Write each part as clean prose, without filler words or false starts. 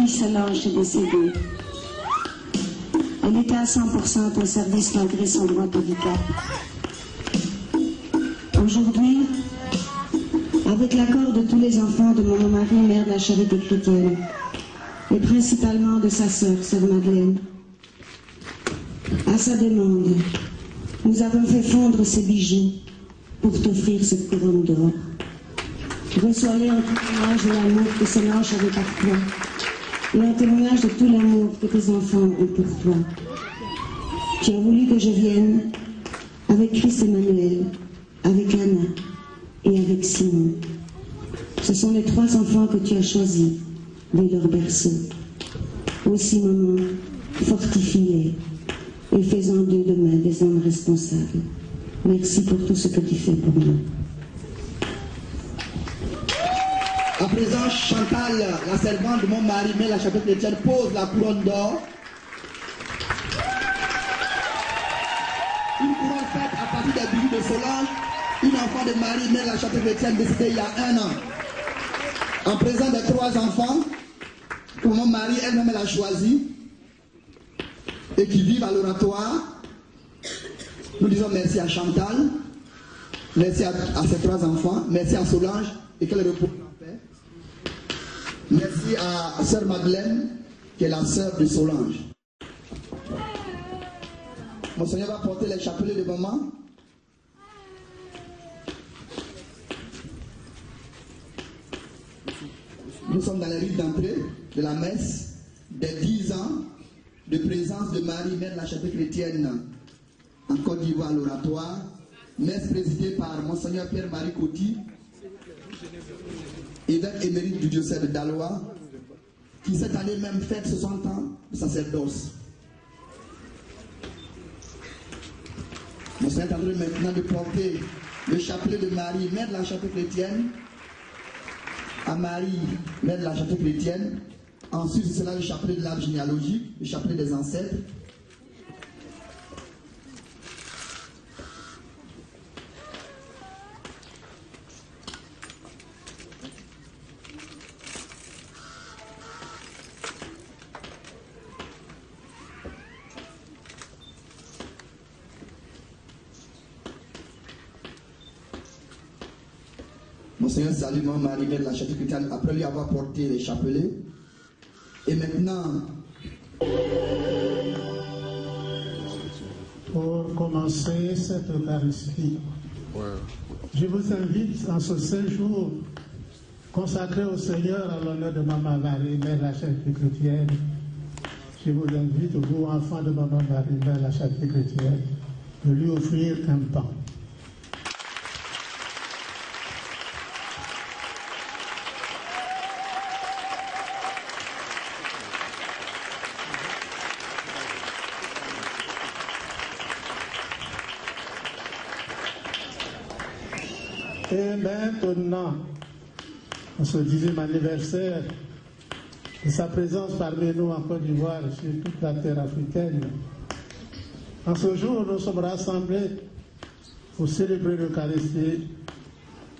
Solange est décédée. Elle était à 100% au service malgré son grand handicap. Aujourd'hui, avec l'accord de tous les enfants de Maman Marie, mère de la Charité chrétienne, et principalement de sa sœur Madeleine, à sa demande, nous avons fait fondre ces bijoux pour t'offrir cette couronne d'or. Reçois-les en témoignage de l'amour que Solange avait pour toi, et en témoignage de tout l'amour que tes enfants ont pour toi. Tu as voulu que je vienne avec Christ Emmanuel, avec Anna et avec Simon. Ce sont les 3 enfants que tu as choisis dès leur berceau. Aussi, maman, fortifie-les et fais-en d'eux demain des hommes responsables. Merci pour tout ce que tu fais pour nous. À présent, Chantal, la servante de mon mari, mais la chapelle chrétienne, pose la couronne d'or. Une couronne faite à partir des bijoux de Solange, une enfant de Marie, mais la chapelle chrétienne, décédée il y a 1 an. En présence des 3 enfants, que mon mari elle-même elle a choisi, et qui vivent à l'oratoire, nous disons merci à Chantal, merci à ces 3 enfants, merci à Solange, et qu'elle repose en paix. Merci à sœur Madeleine, qui est la sœur de Solange. Monseigneur va porter les chapelets de maman. Nous sommes dans les rites d'entrée de la messe des 10 ans de présence de Marie, mère de la chapelle chrétienne en Côte d'Ivoire, l'oratoire. Messe présidée par Monseigneur Pierre-Marie Coty, évêque émérite du diocèse de Daloa, qui cette année même fête 60 ans de sacerdoce. Monseigneur est en train maintenant de porter le chapelet de Marie, mère de la chapelle chrétienne, à Marie, mère de la chapelle chrétienne. Ensuite, c'est là le chapelet de l'arbre généalogique, le chapelet des ancêtres. Monseigneur salue Marie, mère de la chapelle chrétienne, après lui avoir porté les chapelets. Et maintenant, pour commencer cette Eucharistie, Je vous invite en ce séjour consacré au Seigneur à l'honneur de Maman Marie, Mère la Charité chrétienne. Je vous invite, vous, enfants de Maman Marie, Mère la Charité chrétienne, de lui offrir un pain. Et maintenant, en ce 10e anniversaire de sa présence parmi nous en Côte d'Ivoire, sur toute la terre africaine, en ce jour, nous sommes rassemblés pour célébrer l'Eucharistie.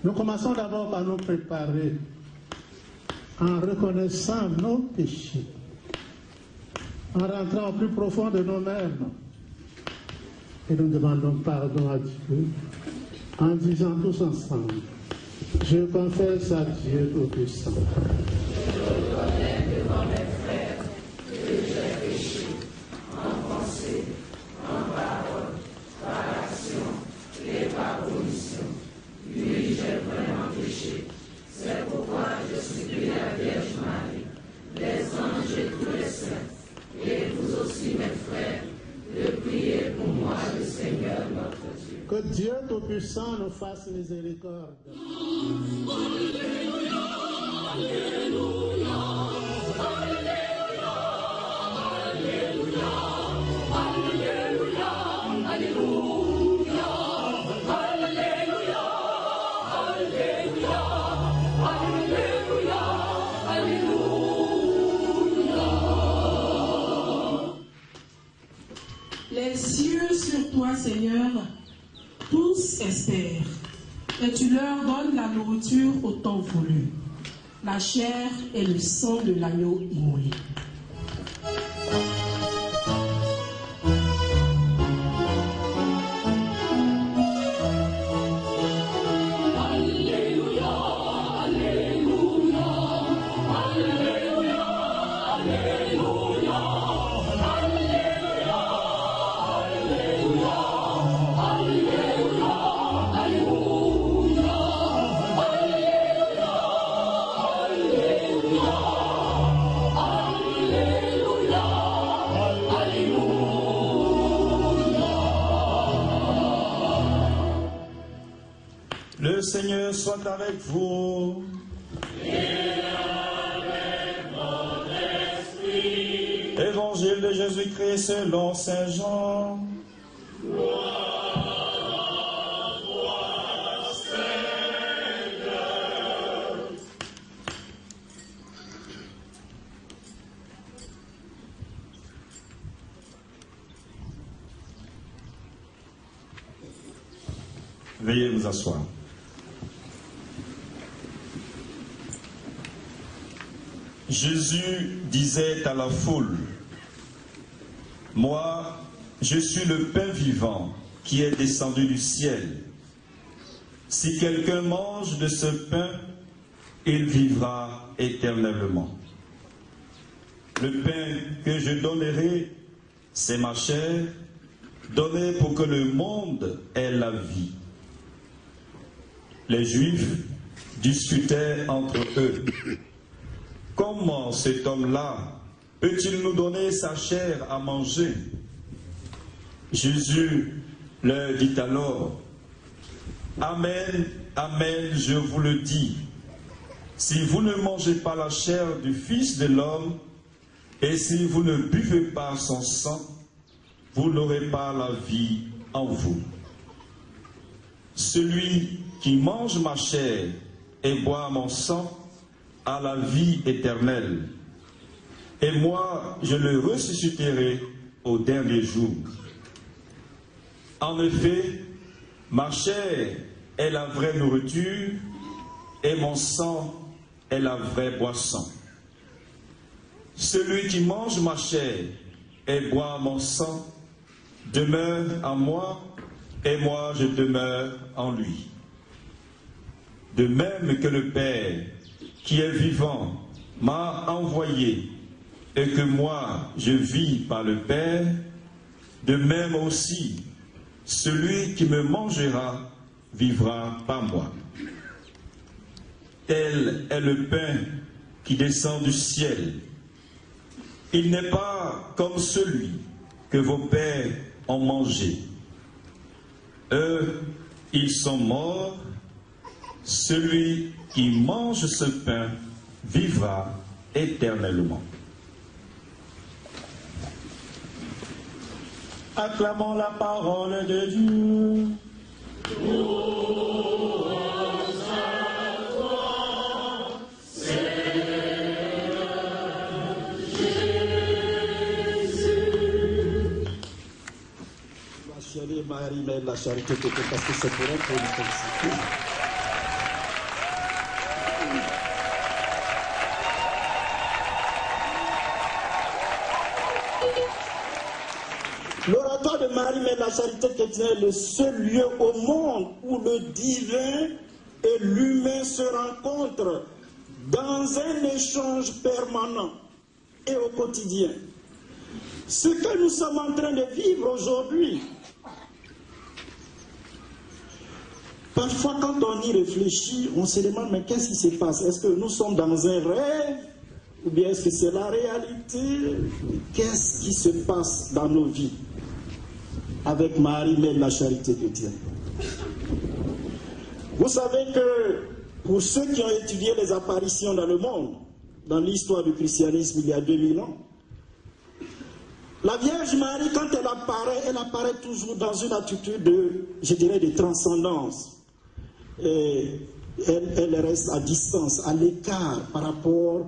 Nous commençons d'abord par nous préparer en reconnaissant nos péchés, en rentrant au plus profond de nous-mêmes. Et nous demandons pardon à Dieu en disant tous ensemble: je confesse à Dieu Tout-Puissant. Je reconnais devant mes frères que j'ai péché en pensée, en parole, par action et par omission. Oui, j'ai vraiment péché. C'est pourquoi je supplie la Vierge Marie, les anges et tous les saints, et vous aussi mes frères, de prier pour moi le Seigneur notre Dieu. Que Dieu Tout-Puissant nous fasse miséricorde. Alléluia, Alléluia, Alléluia, Alléluia, Alléluia, Alléluia, Alléluia, Alléluia, Alléluia, Alléluia. Les cieux sur toi, Seigneur, tous espèrent, et tu leur donnes la nourriture au temps voulu, la chair et le sang de l'agneau immolé. Le Seigneur soit avec vous. Et avec votre esprit. Évangile de Jésus-Christ selon Saint Jean. Gloire à toi, Seigneur. Veuillez vous asseoir. Jésus disait à la foule: moi, je suis le pain vivant qui est descendu du ciel. Si quelqu'un mange de ce pain, il vivra éternellement. Le pain que je donnerai, c'est ma chair, donnée pour que le monde ait la vie. Les Juifs discutaient entre eux. Comment cet homme-là peut-il nous donner sa chair à manger? Jésus leur dit alors: Amen, amen, je vous le dis, si vous ne mangez pas la chair du Fils de l'homme, et si vous ne buvez pas son sang, vous n'aurez pas la vie en vous. Celui qui mange ma chair et boit mon sang a la vie éternelle, et moi je le ressusciterai au dernier jour. En effet, ma chair est la vraie nourriture, et mon sang est la vraie boisson. Celui qui mange ma chair et boit mon sang demeure en moi, et moi je demeure en lui. De même que le Père, qui est vivant, m'a envoyé, et que moi je vis par le Père, de même aussi, celui qui me mangera vivra par moi. Tel est le pain qui descend du ciel. Il n'est pas comme celui que vos pères ont mangé. Eux, ils sont morts. Celui qui mange ce pain vivra éternellement. Acclamons la parole de Dieu. Marie, mais la charité que parce que c'est pour elle qu'on nous félicite. L'oratoire de Marie, mais la charité chrétienne est le seul lieu au monde où le divin et l'humain se rencontrent dans un échange permanent et au quotidien. Ce que nous sommes en train de vivre aujourd'hui, parfois, quand on y réfléchit, on se demande, mais qu'est-ce qui se passe? Est-ce que nous sommes dans un rêve? Ou bien est-ce que c'est la réalité? Qu'est-ce qui se passe dans nos vies avec Marie, mère de la charité chrétienne? Vous savez que pour ceux qui ont étudié les apparitions dans le monde, dans l'histoire du christianisme il y a 2000 ans, la Vierge Marie, quand elle apparaît toujours dans une attitude de, je dirais, de transcendance. Et elle reste à distance, à l'écart par rapport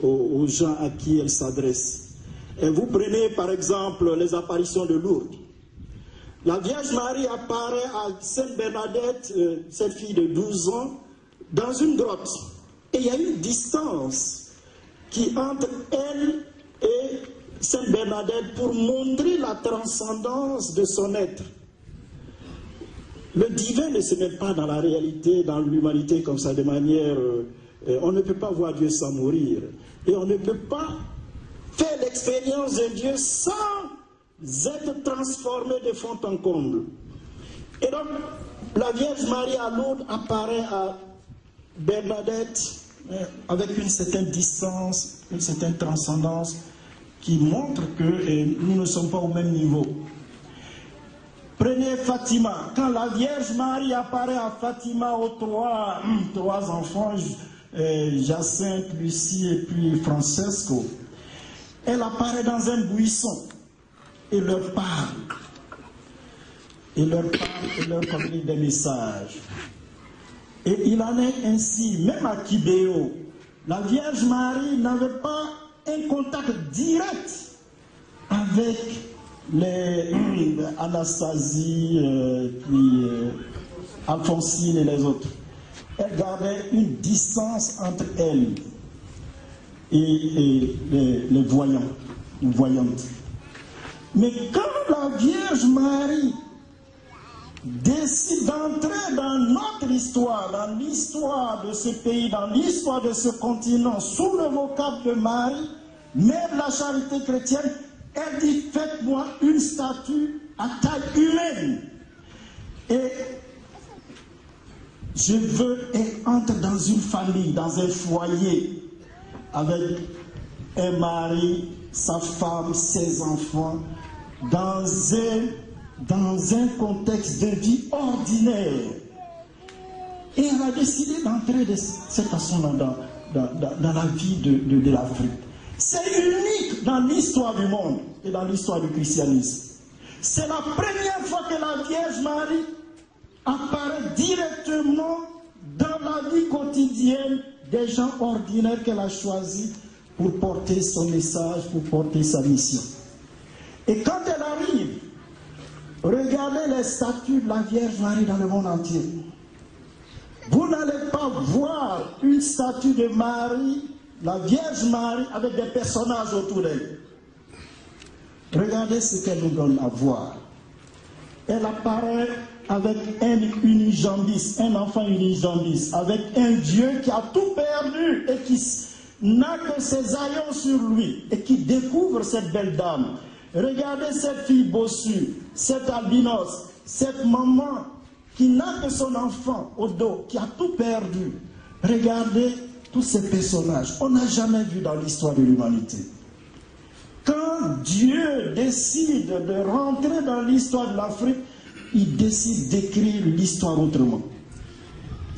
aux gens à qui elle s'adresse. Et vous prenez par exemple les apparitions de Lourdes. La Vierge Marie apparaît à Sainte Bernadette, cette fille de 12 ans, dans une grotte. Et il y a une distance qui entre elle et Sainte Bernadette pour montrer la transcendance de son être. Le divin ne se met pas dans la réalité, dans l'humanité comme ça, de manière... on ne peut pas voir Dieu sans mourir. Et on ne peut pas faire l'expérience de Dieu sans être transformé de fond en comble. Et donc, la Vierge Marie à Lourdes apparaît à Bernadette avec une certaine distance, une certaine transcendance qui montre que nous ne sommes pas au même niveau. Prenez Fatima. Quand la Vierge Marie apparaît à Fatima aux trois enfants, Jacinthe, Lucie et puis Francesco, elle apparaît dans un buisson et leur parle. Et leur communique des messages. Et il en est ainsi, même à Kibéo, la Vierge Marie n'avait pas un contact direct avec les Anastasie, puis Alphonsine et les autres. Elle gardait une distance entre elle et les voyants, les voyantes. Mais quand la Vierge Marie décide d'entrer dans notre histoire, dans l'histoire de ce pays, dans l'histoire de ce continent, sous le vocable de Marie, mère de la charité chrétienne, elle dit, faites-moi une statue à taille humaine. Et je veux entrer dans une famille, dans un foyer, avec un mari, sa femme, ses enfants, dans un contexte de vie ordinaire. Et elle a décidé d'entrer de cette façon-là dans la vie de l'Afrique. C'est unique dans l'histoire du monde et dans l'histoire du christianisme. C'est la première fois que la Vierge Marie apparaît directement dans la vie quotidienne des gens ordinaires qu'elle a choisis pour porter son message, pour porter sa mission. Et quand elle arrive, regardez les statues de la Vierge Marie dans le monde entier. Vous n'allez pas voir une statue de Marie, la Vierge Marie, avec des personnages autour d'elle. Regardez ce qu'elle nous donne à voir. Elle apparaît avec un unijambis, un enfant unijambis, avec un Dieu qui a tout perdu et qui n'a que ses haillons sur lui et qui découvre cette belle dame. Regardez cette fille bossue, cette albinos, cette maman qui n'a que son enfant au dos, qui a tout perdu. Regardez tous ces personnages. On n'a jamais vu dans l'histoire de l'humanité. Quand Dieu décide de rentrer dans l'histoire de l'Afrique, il décide d'écrire l'histoire autrement.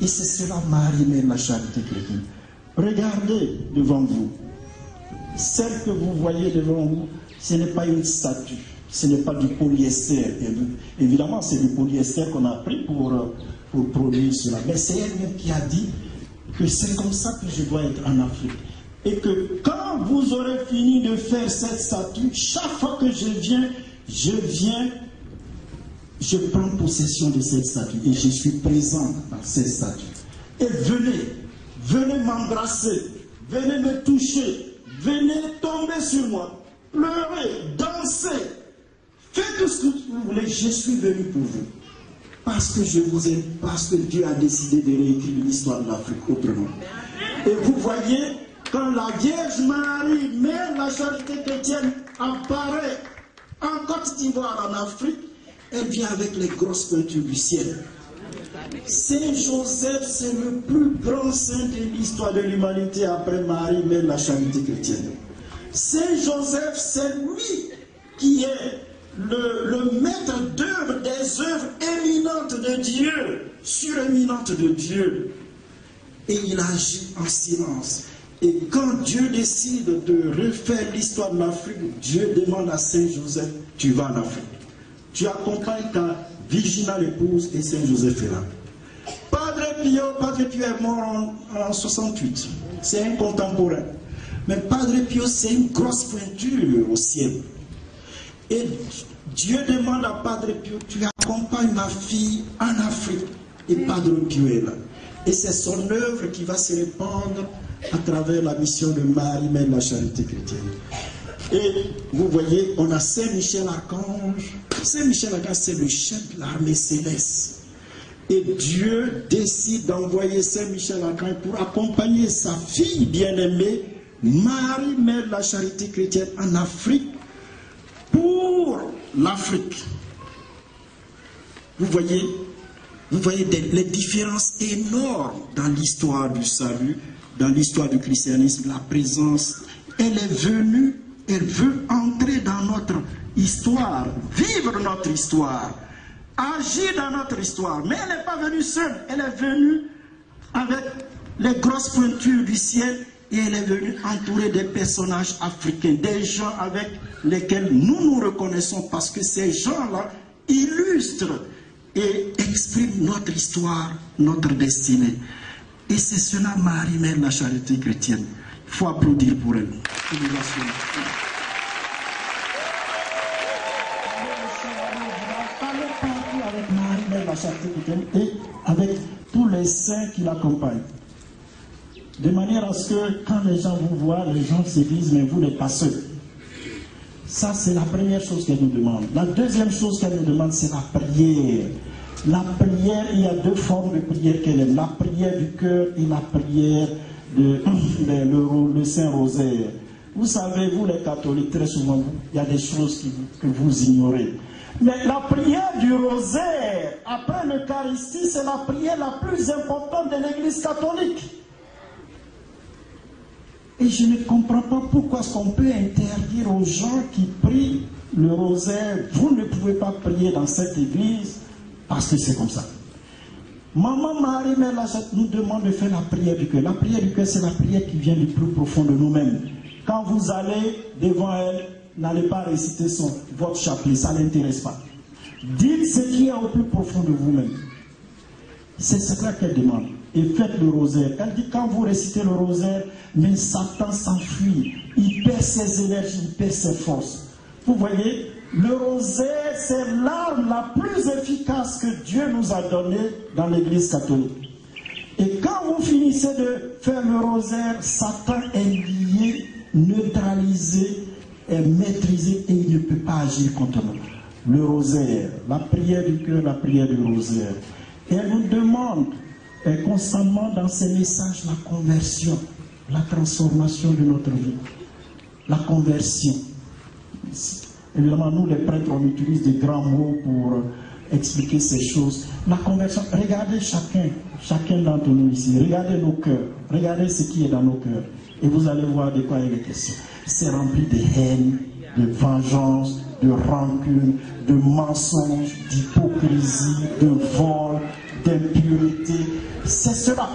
Et c'est cela Marie-Mère la Charité chrétienne. Regardez devant vous. Celle que vous voyez devant vous, ce n'est pas une statue, ce n'est pas du polyester. Évidemment, c'est du polyester qu'on a pris pour produire cela. Mais c'est elle-même qui a dit que c'est comme ça que je dois être en Afrique. Et que quand vous aurez fini de faire cette statue, chaque fois que je viens, je prends possession de cette statue et je suis présent dans cette statue. Et venez m'embrasser, venez me toucher, venez tomber sur moi, pleurer, danser, faites tout ce que vous voulez, je suis venu pour vous. Parce que je vous aime, parce que Dieu a décidé de réécrire l'histoire de l'Afrique autrement. Et vous voyez, quand la Vierge Marie, Mère de la Charité chrétienne, apparaît en Côte d'Ivoire, en Afrique, elle vient avec les grosses peintures du ciel. Saint Joseph, c'est le plus grand saint de l'histoire de l'humanité après Marie, Mère de la Charité chrétienne. Saint Joseph, c'est lui qui est le maître d'œuvre des œuvres éminentes de Dieu, suréminentes de Dieu. Et il agit en silence. Et quand Dieu décide de refaire l'histoire de l'Afrique, Dieu demande à Saint Joseph, tu vas en Afrique. Tu accompagnes ta virginale épouse et Saint Joseph est là. Padre Pio est mort en 68. C'est un contemporain. Mais Padre Pio, c'est une grosse pointure au ciel. Et Dieu demande à Padre Pio, tu accompagnes ma fille en Afrique. Et Padre Pio est là. Et c'est son œuvre qui va se répandre à travers la mission de Marie, Mère de la Charité chrétienne. Et vous voyez, on a Saint Michel Archange. Saint Michel Archange, c'est le chef de l'armée céleste. Et Dieu décide d'envoyer Saint Michel Archange pour accompagner sa fille bien-aimée, Marie, Mère de la Charité chrétienne, en Afrique, pour l'Afrique. Vous voyez les différences énormes dans l'histoire du salut, dans l'histoire du christianisme, la présence. Elle est venue, elle veut entrer dans notre histoire, vivre notre histoire, agir dans notre histoire. Mais elle n'est pas venue seule, elle est venue avec les grosses pointures du ciel et elle est venue entourer des personnages africains, des gens avec lesquels nous nous reconnaissons parce que ces gens-là illustrent et expriment notre histoire, notre destinée. Et c'est cela Marie, Mère de la Charité chrétienne. Il faut applaudir pour elle. Avec Marie, Mère de la Charité chrétienne et avec tous les saints qui l'accompagnent. De manière à ce que quand les gens vous voient, les gens se disent, mais vous n'êtes pas seuls. Ça, c'est la première chose qu'elle nous demande. La deuxième chose qu'elle nous demande, c'est la prière. La prière, il y a deux formes de prière qu'elle aime. La prière du cœur et la prière le Saint-Rosaire. Vous savez, vous les catholiques, très souvent, il y a des choses que vous ignorez. Mais la prière du rosaire, après l'Eucharistie, c'est la prière la plus importante de l'Église catholique. Et je ne comprends pas pourquoi est-ce qu'on peut interdire aux gens qui prient le rosaire, vous ne pouvez pas prier dans cette église, parce que c'est comme ça. Maman Marie Mère la Charité nous demande de faire la prière du cœur. La prière du cœur, c'est la prière qui vient du plus profond de nous-mêmes. Quand vous allez devant elle, n'allez pas réciter votre chapelet, ça ne l'intéresse pas. Dites ce qui est au plus profond de vous-même. C'est cela qu'elle demande. Et faites le rosaire. Elle dit quand vous récitez le rosaire, mais Satan s'enfuit. Il perd ses énergies, il perd ses forces. Vous voyez, le rosaire, c'est l'arme la plus efficace que Dieu nous a donnée dans l'Église catholique. Et quand vous finissez de faire le rosaire, Satan est lié, neutralisé, est maîtrisé et il ne peut pas agir contre nous. Le rosaire, la prière du cœur, la prière du rosaire. Et elle nous demande constamment dans ces messages la conversion, la transformation de notre vie. La conversion. Évidemment, nous les prêtres, on utilise des grands mots pour expliquer ces choses. La conversion, regardez chacun d'entre nous ici, regardez nos cœurs, regardez ce qui est dans nos cœurs, et vous allez voir de quoi il est question. C'est rempli de haine, de vengeance, de rancune, de mensonges, d'hypocrisie, de vol, d'impureté. C'est cela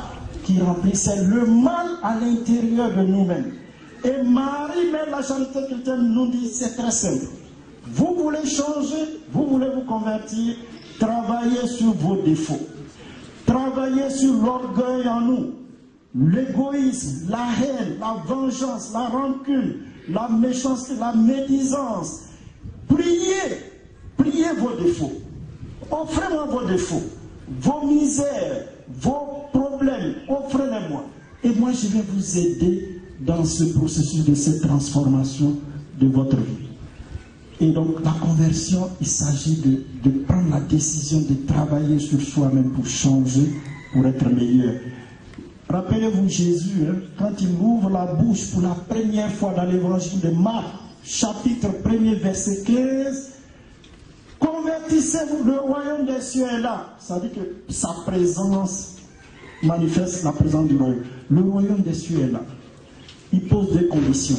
qui remplissait le mal à l'intérieur de nous-mêmes. Et Marie, même la charité chrétienne, nous dit, c'est très simple. Vous voulez changer, vous voulez vous convertir, travaillez sur vos défauts. Travaillez sur l'orgueil en nous, l'égoïsme, la haine, la vengeance, la rancune, la méchanceté, la médisance. Priez vos défauts. Offrez-moi vos défauts, vos misères, vos problèmes, offrez-les-moi. Et moi, je vais vous aider dans ce processus de cette transformation de votre vie. Et donc, la conversion, il s'agit de prendre la décision de travailler sur soi-même pour changer, pour être meilleur. Rappelez-vous Jésus, quand il ouvre la bouche pour la première fois dans l'évangile de Marc, chapitre 1er, verset 15, convertissez-vous, le royaume des cieux est là. Ça veut dire que sa présence manifeste la présence du royaume. Le royaume des cieux est là. Il pose deux conditions.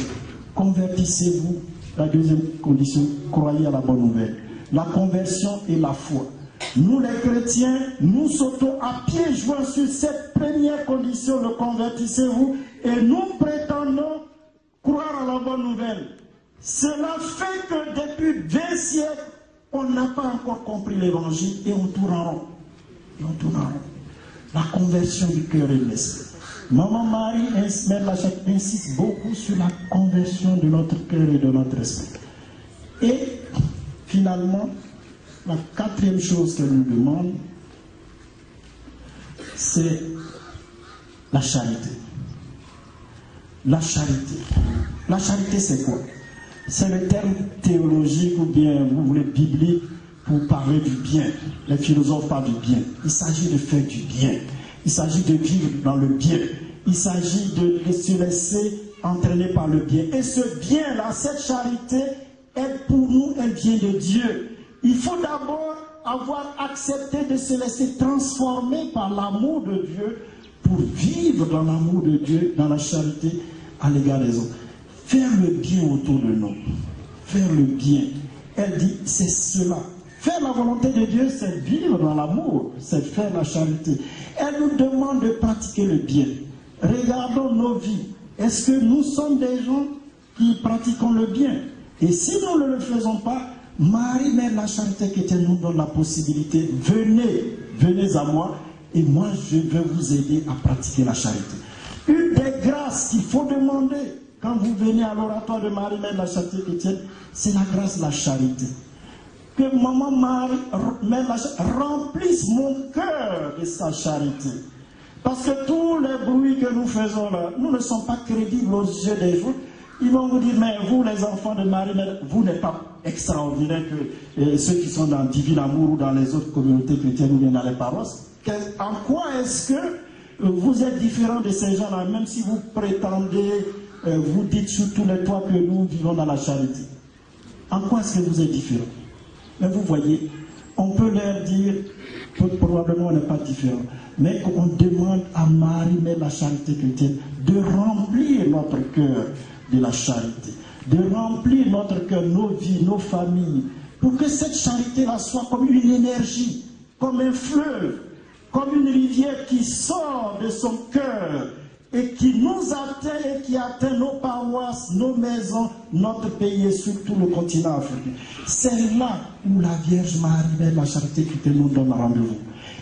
Convertissez-vous. La deuxième condition, croyez à la bonne nouvelle. La conversion et la foi. Nous les chrétiens, nous sautons à pieds joints sur cette première condition, le convertissez-vous, et nous prétendons croire à la bonne nouvelle. Cela fait que depuis 20 siècles, on n'a pas encore compris l'évangile et on tourne en rond. La conversion du cœur et de l'esprit. Maman Marie insiste beaucoup sur la conversion de notre cœur et de notre esprit. Et finalement, la quatrième chose qu'elle nous demande, c'est la charité. La charité. La charité, c'est quoi? C'est le terme théologique ou bien, vous voulez, biblique pour parler du bien. Les philosophes parlent du bien. Il s'agit de faire du bien. Il s'agit de vivre dans le bien. Il s'agit de se laisser entraîner par le bien. Et ce bien-là, cette charité, elle, pour nous, elle vient de Dieu. Il faut d'abord avoir accepté de se laisser transformer par l'amour de Dieu pour vivre dans l'amour de Dieu, dans la charité à l'égard des autres. Faire le bien autour de nous. Faire le bien. Elle dit, c'est cela. Faire la volonté de Dieu, c'est vivre dans l'amour, c'est faire la charité. Elle nous demande de pratiquer le bien. Regardons nos vies. Est-ce que nous sommes des gens qui pratiquons le bien? Et si nous ne le faisons pas, Marie, Mère de la Charité chrétienne, nous donne la possibilité. Venez à moi et moi je vais vous aider à pratiquer la charité. Une des grâces qu'il faut demander quand vous venez à l'oratoire de Marie, Mère de la Charité chrétienne, c'est la grâce de la charité. Que Maman Marie, Mère de la Charité, remplisse mon cœur de sa charité. Parce que tous les bruits que nous faisons là, nous ne sommes pas crédibles aux yeux des autres. Ils vont vous dire, mais vous les enfants de Marie, vous n'êtes pas extraordinaires que ceux qui sont dans Divin Amour ou dans les autres communautés chrétiennes ou bien dans les paroisses. En quoi est-ce que vous êtes différents de ces gens-là, même si vous prétendez, vous dites sur tous les toits que nous vivons dans la charité? En quoi est-ce que vous êtes différents? Mais vous voyez, on peut leur dire, probablement on n'est pas différents, mais on demande à Marie, Mère de la Charité chrétienne, de remplir notre cœur de la charité, de remplir notre cœur, nos vies, nos familles, pour que cette charité-là soit comme une énergie, comme un fleuve, comme une rivière qui sort de son cœur et qui nous atteint et qui atteint nos paroisses, nos maisons, notre pays et surtout le continent africain. C'est là où la Vierge Marie, Mère de la Charité chrétienne, nous donne rendez-vous.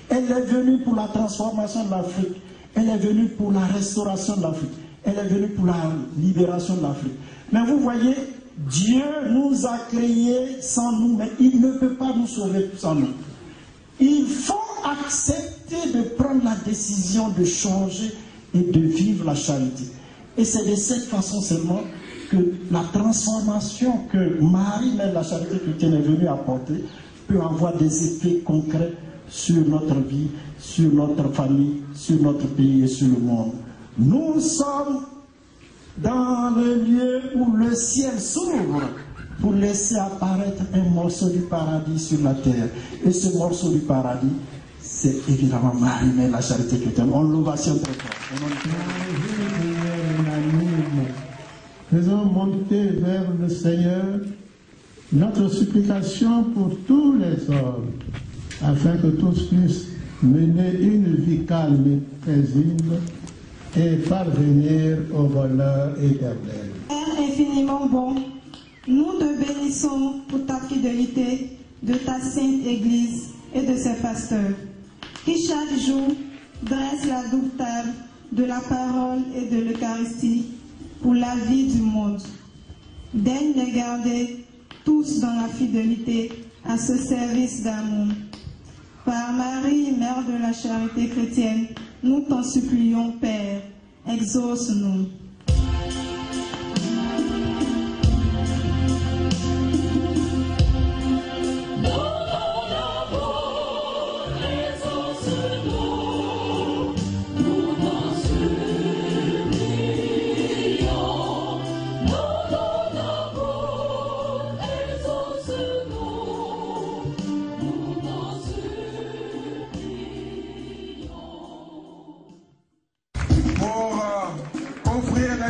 Elle est venue pour la transformation de l'Afrique. Elle est venue pour la restauration de l'Afrique. Elle est venue pour la libération de l'Afrique. Mais vous voyez, Dieu nous a créés sans nous, mais il ne peut pas nous sauver sans nous. Il faut accepter de prendre la décision de changer et de vivre la charité. Et c'est de cette façon seulement que la transformation que Marie, Mère de la Charité chrétienne, est venue apporter peut avoir des effets concrets sur notre vie, sur notre famille, sur notre pays et sur le monde. Nous sommes dans le lieu où le ciel s'ouvre pour laisser apparaître un morceau du paradis sur la terre. Et ce morceau du paradis, c'est évidemment Marie-Mère, la charité chrétienne. On l'ovation très fort. Faisons monter vers le Seigneur notre supplication pour tous les hommes, afin que tous puissent mener une vie calme et paisible et parvenir au bonheur éternel. Père infiniment bon, nous te bénissons pour ta fidélité de ta sainte Église et de ses pasteurs, qui chaque jour dressent la double table de la parole et de l'Eucharistie pour la vie du monde. Daigne les garder tous dans la fidélité à ce service d'amour. Par Marie, Mère de la charité chrétienne, nous t'en supplions, Père, exauce-nous.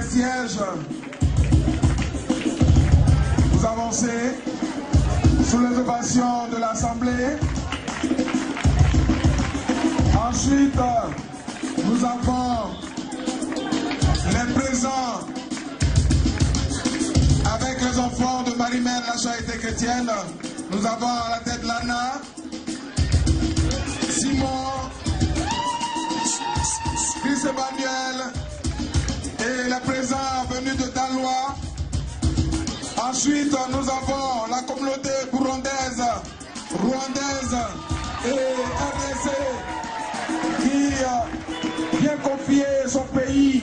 Siège. Vous avancez sous les ovations de l'Assemblée. Ensuite, nous avons les présents avec les enfants de Marie-Mère de la charité chrétienne. Nous avons à la tête Lana, Simon, Chris Emmanuel, et les présents venus de Dalois. Ensuite, nous avons la communauté burundaise, rwandaise et RDC qui vient confier son pays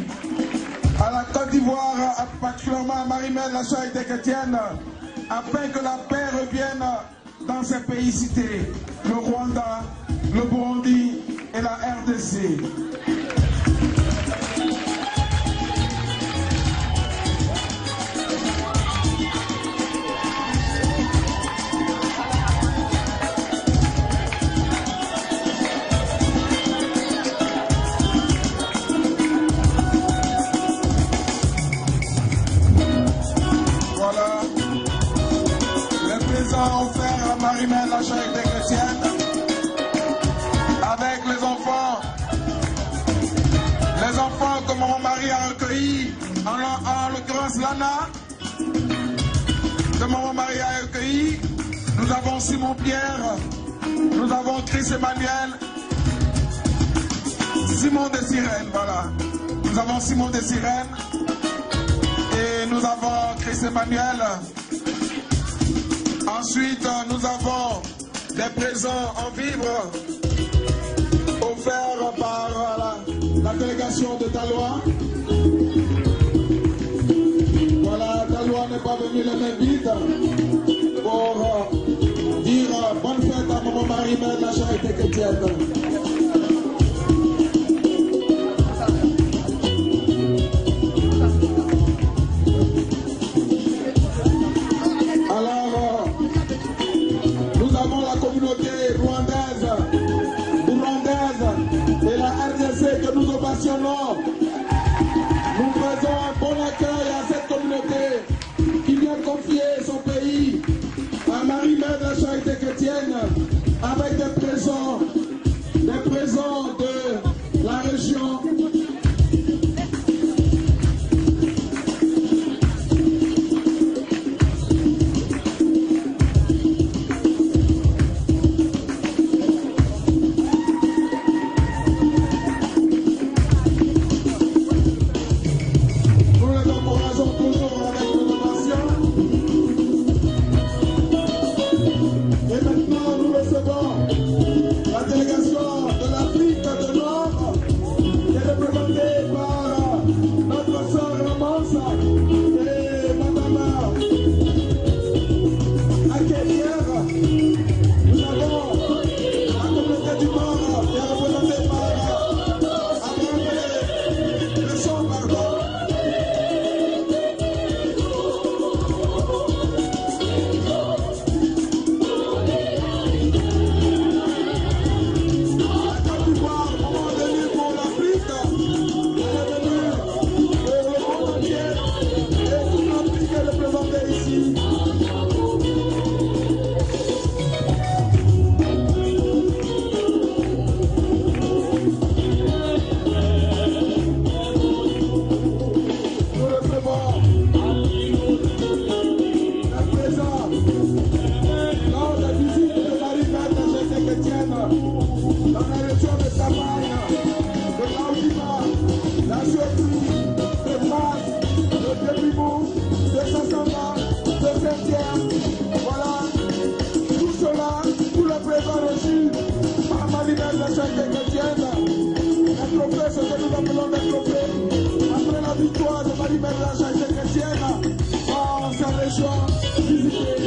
à la Côte d'Ivoire, particulièrement à Marie-Mère de la charité chrétienne, afin que la paix revienne dans ces pays cités, le Rwanda, le Burundi et la RDC. Offert à Marie-Mère de la charité chrétienne avec les enfants que mon mari a recueillis, en l'occurrence Lana, que mon mari a recueilli. Nous avons Simon Pierre, nous avons Chris Emmanuel, Simon des Sirènes, voilà. Nous avons Simon des Sirènes et nous avons Chris Emmanuel. Ensuite, nous avons des présents en vivres offerts par la délégation de Dalois. Voilà, Dalois n'est pas venu les mains vides pour dire bonne fête à maman Marie-Mère de la charité chrétienne. Nous faisons un bon accueil à cette communauté qui vient confier son pays à Marie-Mère de la charité chrétienne avec des présents de la région. rencontrer après la victoire de Marie-Mère la Charité chrétienne dans sa région visitée.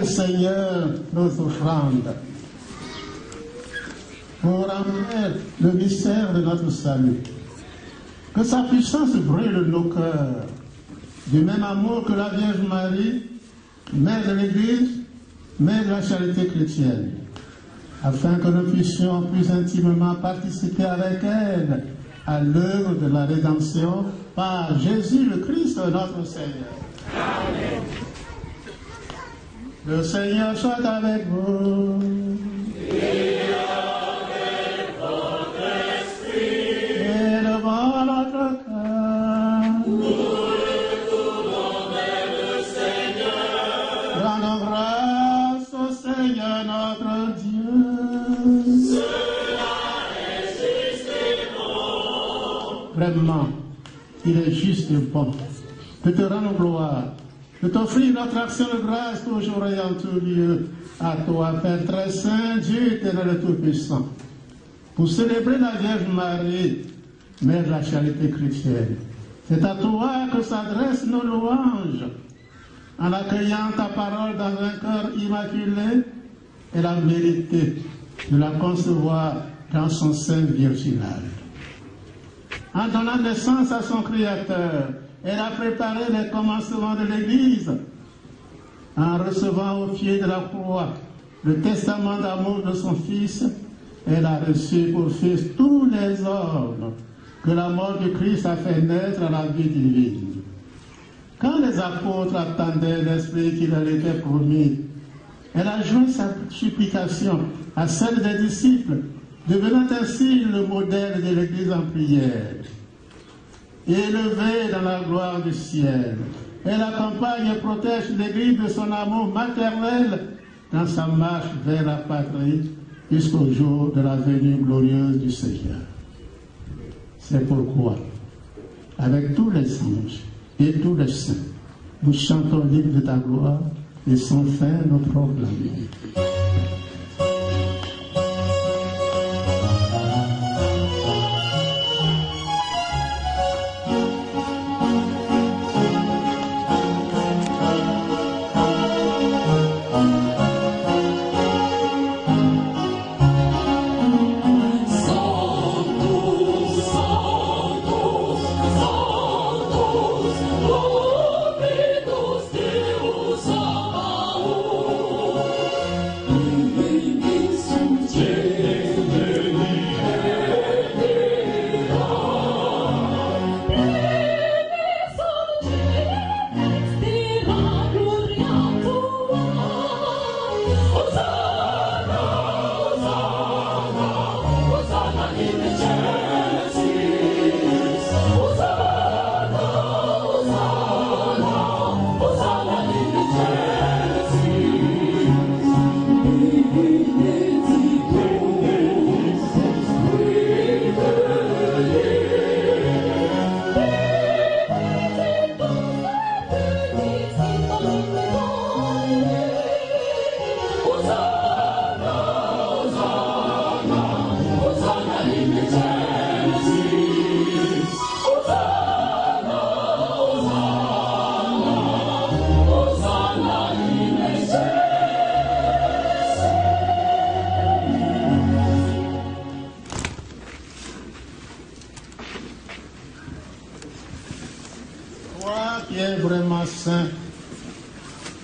Seigneur, nos offrandes, pour amener le mystère de notre salut. Que sa puissance brûle nos cœurs, du même amour que la Vierge Marie, Mère de l'Église, Mère de la charité chrétienne, afin que nous puissions plus intimement participer avec elle à l'œuvre de la rédemption par Jésus le Christ notre Seigneur. Amen. Le Seigneur soit avec vous. Et avec votre esprit. Élevons notre cœur. Nous retournons vers le Seigneur. Rendons grâce au Seigneur notre Dieu. Cela est juste et bon. Vraiment, il est juste et bon de te rendre gloire, de t'offrir notre action de grâce toujours et en tout lieu, à toi, Père très saint, Dieu éternel et tout-puissant, pour célébrer la Vierge Marie, Mère de la charité chrétienne. C'est à toi que s'adressent nos louanges, en accueillant ta parole dans un cœur immaculé et la vérité de la concevoir dans son sein virginal. En donnant naissance à son Créateur, elle a préparé les commencements de l'Église. En recevant au pied de la croix le testament d'amour de son Fils, elle a reçu pour fils tous les hommes que la mort du Christ a fait naître à la vie divine. Quand les apôtres attendaient l'Esprit qui leur était promis, elle a joint sa supplication à celle des disciples, devenant ainsi le modèle de l'Église en prière. Élevée dans la gloire du ciel, elle accompagne et protège l'Église de son amour maternel dans sa marche vers la patrie jusqu'au jour de la venue glorieuse du Seigneur. C'est pourquoi, avec tous les anges et tous les saints, nous chantons l'hymne de ta gloire et sans fin nous proclamons.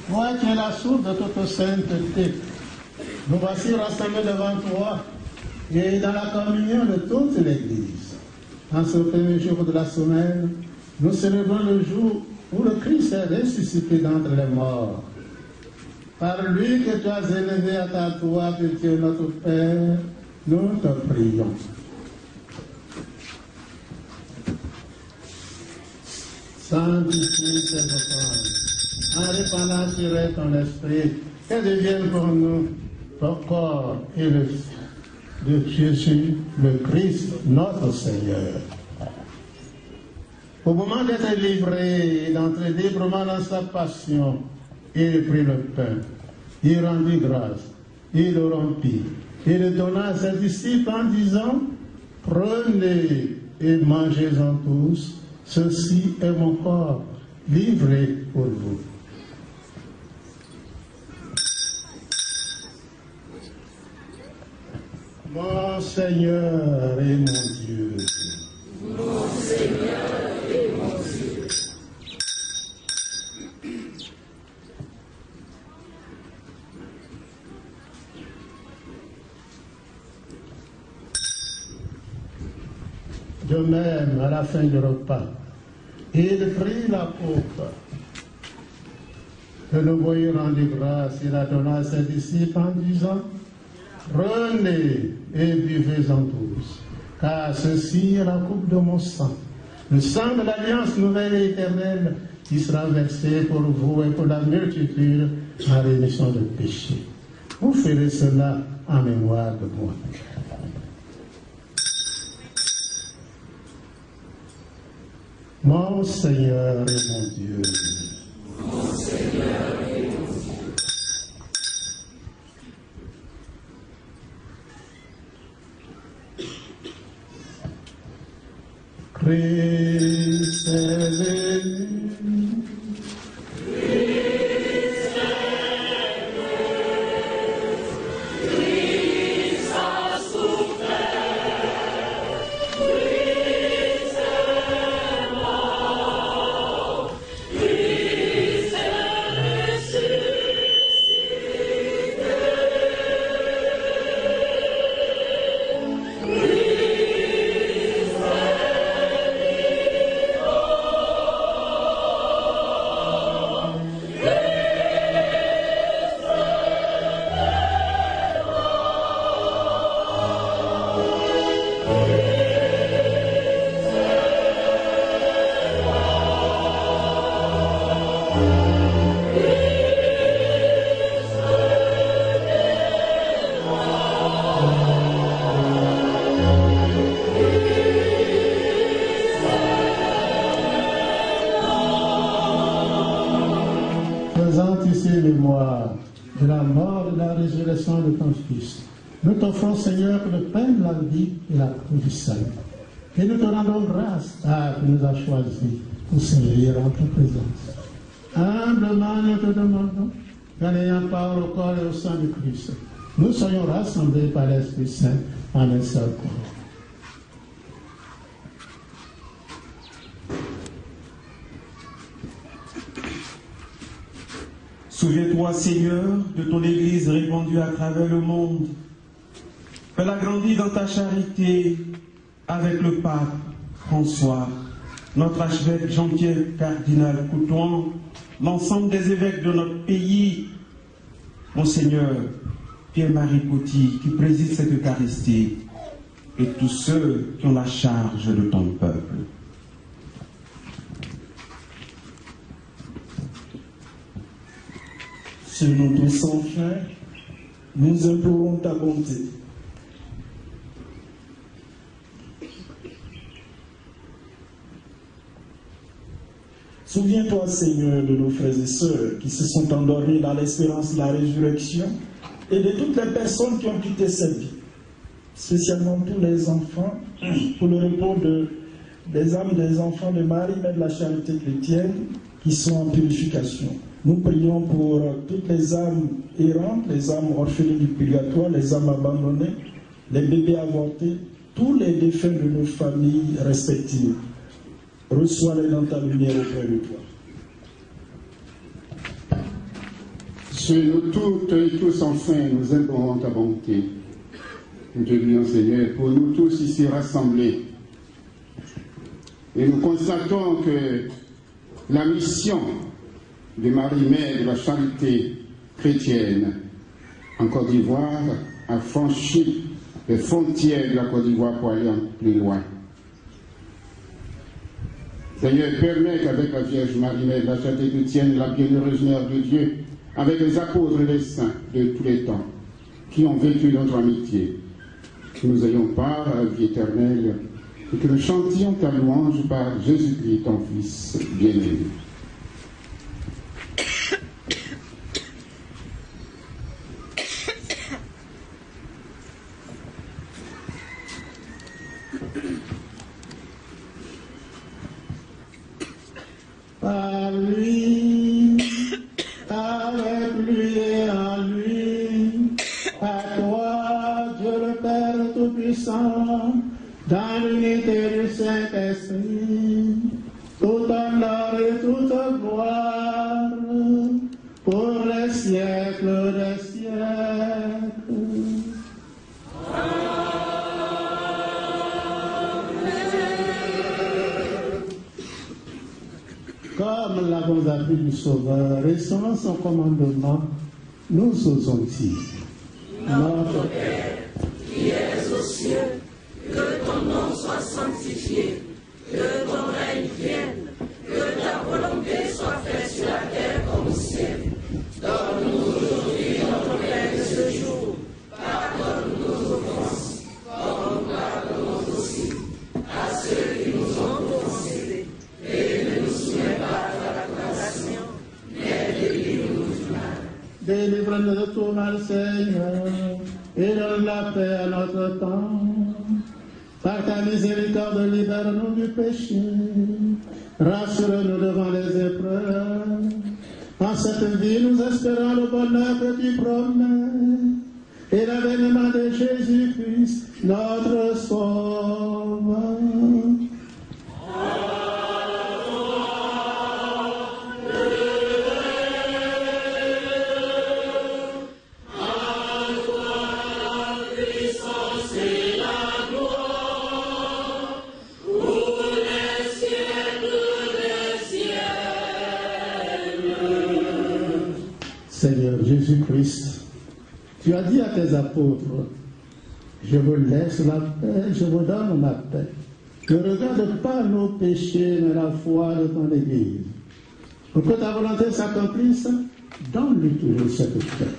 Toi qui es la source de toute sainteté, nous voici rassemblés devant toi et dans la communion de toute l'Église. En ce premier jour de la semaine, nous célébrons le jour où le Christ est ressuscité d'entre les morts. Par lui que tu as élevé à ta droite, Dieu notre Père, nous te prions. Sanctifie cette offrande, en répandant sur elle ton esprit, qu'elle devienne pour nous ton corps et le de Jésus, le Christ, notre Seigneur. Au moment d'être livré et d'entrer librement dans sa passion, il prit le pain, il rendit grâce, il le rompit, et le donna à ses disciples en disant, prenez et mangez-en tous, ceci est mon corps, livré pour vous. Mon Seigneur et mon Dieu. Mon Seigneur et mon Dieu. Je de même, à la fin du repas, il prit la coupe. De nouveau, il rendit grâce, il la donna à ses disciples en disant, prenez et buvez-en tous, car ceci est la coupe de mon sang, le sang de l'alliance nouvelle et éternelle, qui sera versé pour vous et pour la multitude en rémission de péché. Vous ferez cela en mémoire de moi. Mon Seigneur et mon Dieu. Mon Seigneur et mon Dieu. Christ est venu. Mémoire de la mort et de la résurrection de ton Fils. Nous t'offrons, Seigneur, le pain de la vie et la croix du salut. Et nous te rendons grâce à tu nous as choisis pour servir en ta présence. Humblement, nous te demandons qu'en ayant part au corps et au sang de Christ, nous soyons rassemblés par l'Esprit Saint en un seul corps. Souviens-toi, Seigneur, de ton Église répandue à travers le monde. Fais-la grandir dans ta charité avec le pape François, notre archevêque Jean-Pierre Cardinal Couton, l'ensemble des évêques de notre pays, Monseigneur Pierre-Marie Coty, qui préside cette Eucharistie, et tous ceux qui ont la charge de ton peuple. Selon ton sang frère, nous implorons ta bonté. Souviens-toi, Seigneur, de nos frères et sœurs qui se sont endormis dans l'espérance de la résurrection et de toutes les personnes qui ont quitté cette vie, spécialement tous les enfants, pour le repos des âmes des enfants de Marie, Mère de la Charité chrétienne, qui sont en purification. Nous prions pour toutes les âmes errantes, les âmes orphelines du purgatoire, les âmes abandonnées, les bébés avortés, tous les défunts de nos familles respectives. Reçois-les dans ta lumière auprès de toi. Sur nous toutes et tous, enfin, nous implorons ta bonté. Nous te prions, Seigneur, pour nous tous ici rassemblés. Et nous constatons que la mission de Marie-Mère de la Charité chrétienne en Côte d'Ivoire a franchi les frontières de la Côte d'Ivoire pour aller plus loin. Seigneur, permets qu'avec la Vierge Marie-Mère de la Charité chrétienne, la bienheureuse Mère de Dieu, avec les apôtres et les saints de tous les temps, qui ont vécu notre amitié, que nous ayons part à la vie éternelle et que nous chantions ta louange par Jésus-Christ, ton Fils bien-aimé. Par lui, avec lui et en lui, à toi, Dieu le Père Tout-Puissant, dans l'unité du Saint-Esprit, tout honneur et toute gloire, pour les siècles des siècles. Amen. comme l'avons appris du Sauveur, et selon son commandement, nous osons dire, notre Père, qui es aux cieux, que ton nom soit sanctifié, que ton règne vienne, que ta volonté soit faite sur la terre comme au ciel. Donne-nous aujourd'hui notre pain de ce jour. Pardonne nos offenses, comme nous pardonnons aussi à ceux qui nous ont offensés. Et ne nous soumets pas à la tentation, mais délivre-nous du mal. Délivre-nous de tout mal, Seigneur, et donne la paix à notre temps. Par ta miséricorde, libère-nous du péché. Rassure-nous devant les épreuves. En cette vie, nous espérons le bonheur que tu promets et l'avènement de Jésus-Christ, notre Sauveur. Seigneur Jésus-Christ, tu as dit à tes apôtres, je vous laisse la paix, je vous donne ma paix. Ne regarde pas nos péchés, mais la foi de ton Église. Pour que ta volonté s'accomplisse, donne-lui toujours cette paix.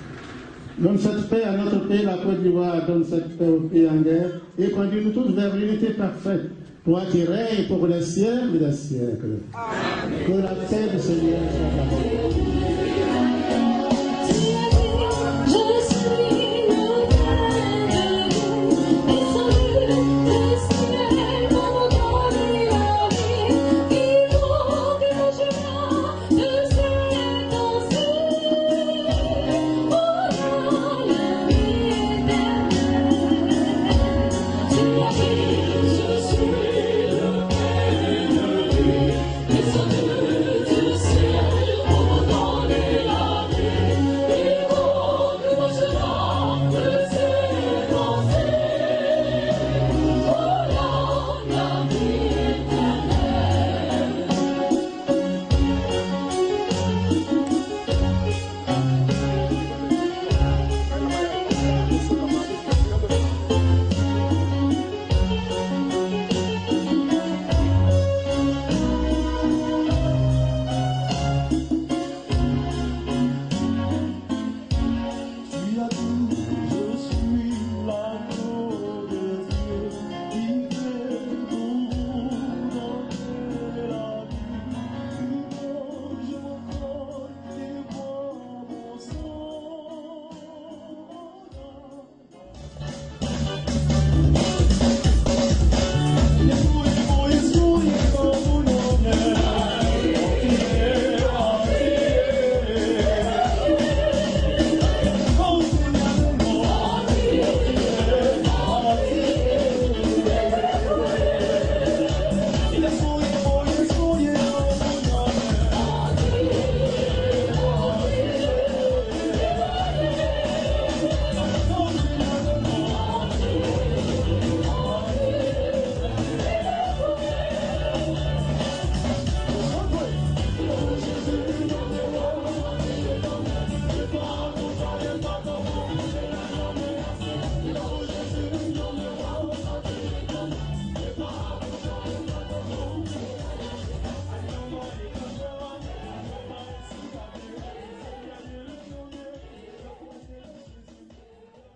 Donne cette paix à notre pays, la Côte d'Ivoire, donne cette paix au pays en guerre, et conduis-nous tous vers l'unité parfaite. Toi qui règnes pour les siècles des siècles. Amen. Que la paix du Seigneur soit avec vous.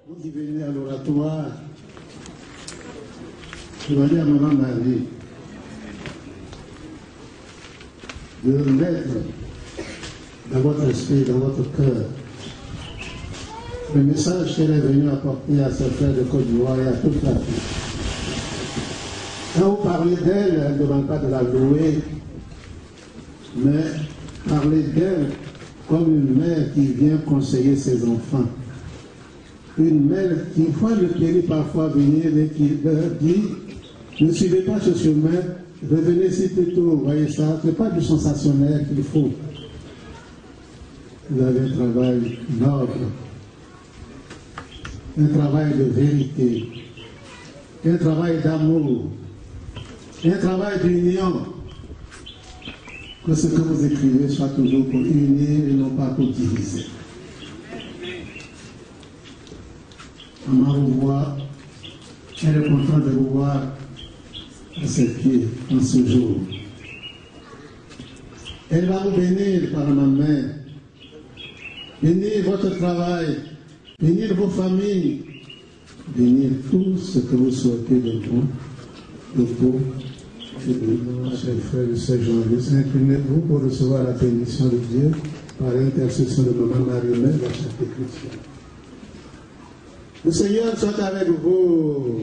Vous qui venez à l'oratoire, je vais dire à Maman Marie de mettre dans votre esprit, dans votre cœur, le message qu'elle est venue apporter à ses frères de Côte d'Ivoire et à toute l'Afrique. Quand vous parlez d'elle, elle ne demande pas de la louer, mais parlez d'elle comme une mère qui vient conseiller ses enfants. Une mère qui voit le péri parfois venir et qui leur dit, ne suivez pas ce chemin, revenez si plutôt, vous voyez ça, ce n'est pas du sensationnel qu'il faut. Vous avez un travail noble, un travail de vérité, un travail d'amour, un travail d'union. Que ce que vous écrivez soit toujours pour unir et non pas pour diviser. Maman vous voit, elle est contente de vous voir à ses pieds en ce jour. Elle va vous bénir par ma main, bénir votre travail, bénir vos familles, bénir tout ce que vous souhaitez de vous, de vous. Chers frères et sœurs journalistes, inclinez-vous pour recevoir la bénédiction de Dieu par l'intercession de Maman Marie-Mère, la Charité chrétienne. Le Seigneur soit avec vous.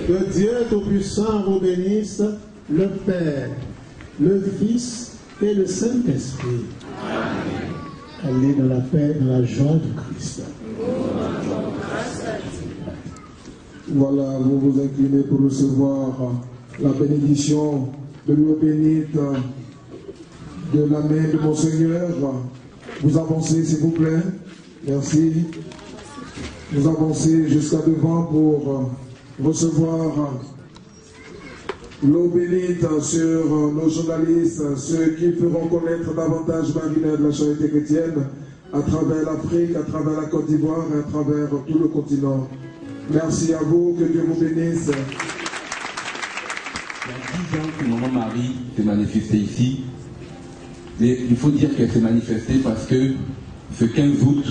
Que Dieu Tout-Puissant vous bénisse, le Père, le Fils et le Saint-Esprit. Allez dans la paix et dans la joie de Christ. Voilà, vous vous inclinez pour recevoir la bénédiction de l'eau bénite de la main de Monseigneur. Vous avancez, s'il vous plaît. Merci. Vous avancez jusqu'à devant pour recevoir l'eau bénite sur nos journalistes, ceux qui feront connaître davantage Marie-Mère de la Charité chrétienne à travers l'Afrique, à travers la Côte d'Ivoire et à travers tout le continent. Merci à vous, que Dieu vous bénisse. Il y a 10 ans que Maman Marie s'est manifestée ici, mais il faut dire qu'elle s'est manifestée parce que ce 15 août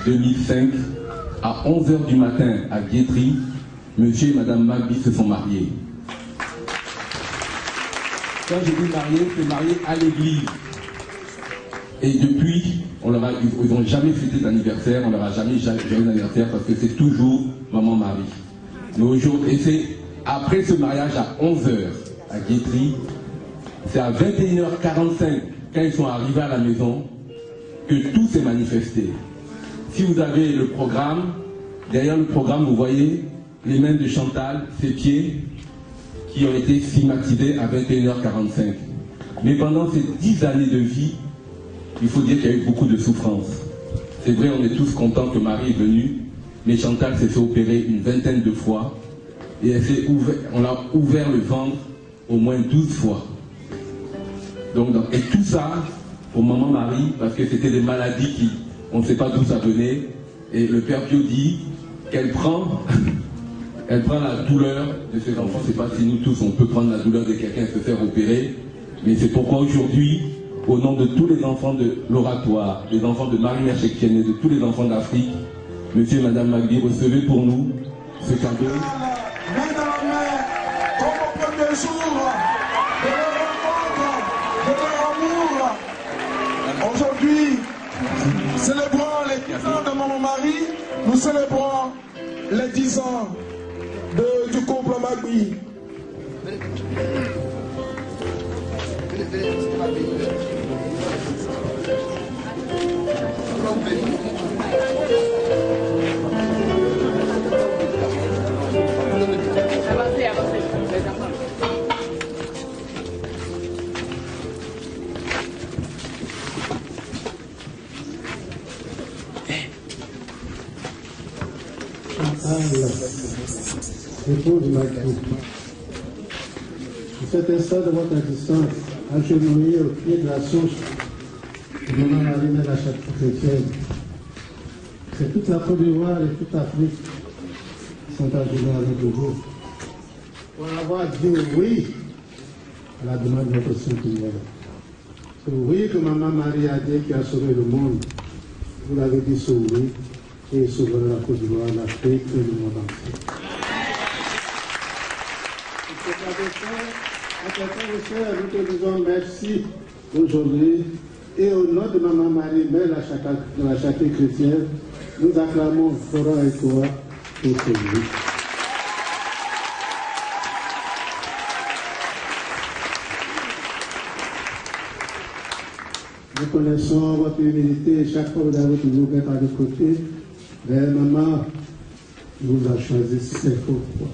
2005, à 11h du matin à Guétry, monsieur et madame Magby se sont mariés. Quand je dis mariés, c'est mariés à l'église. Et depuis, ils n'ont jamais fêté d'anniversaire, on ne leur a jamais d'anniversaire parce que c'est toujours Maman Marie. Mais aujourd'hui, et c'est après ce mariage à 11h à Guétry, c'est à 21h45, quand ils sont arrivés à la maison, que tout s'est manifesté. Si vous avez le programme, derrière le programme, vous voyez les mains de Chantal, ses pieds, qui ont été stigmatisés à 21h45. Mais pendant ces 10 années de vie, il faut dire qu'il y a eu beaucoup de souffrance. C'est vrai, on est tous contents que Marie est venue, mais Chantal s'est fait opérer une vingtaine de fois, et on l'a ouvert le ventre au moins 12 fois. Donc, et tout ça, pour Maman Marie, parce que c'était des maladies qui, on ne sait pas d'où ça venait, et le Père Pio dit qu'elle prend la douleur de ses enfants. Je ne sais pas si nous tous, on peut prendre la douleur de quelqu'un et se faire opérer, mais c'est pourquoi aujourd'hui, au nom de tous les enfants de l'oratoire, les enfants de Marie-Mère chrétienne et de tous les enfants d'Afrique, monsieur et madame Magby, recevez pour nous ce cadeau. Main dans la main, comme au premier jour de leur rencontre, de leur amour. Aujourd'hui, célébrons les 10 ans de Maman Marie, nous célébrons les 10 ans du couple Magby. Épouse Magby, à cet instant de votre existence, agenouillée au pied de la source de Maman Marie-Mère de la Charité chrétienne, c'est toute la Côte d'Ivoire et toute l'Afrique qui sont agenouillés avec vous pour avoir dit oui à la demande de votre Saint-Père. Ce oui que Maman Marie a dit qui a sauvé le monde, vous l'avez dit ce oui, et il sauvera la Côte d'Ivoire, l'Afrique et le monde entier. Frères et sœurs, nous te disons merci aujourd'hui et au nom de Maman Marie-Mère de la Charité chrétienne, nous acclamons Florent et toi pour celui. Nous connaissons votre humilité et chaque fois vous avez toujours été à nos côtés. Mais maman vous a choisi, c'est pourquoi.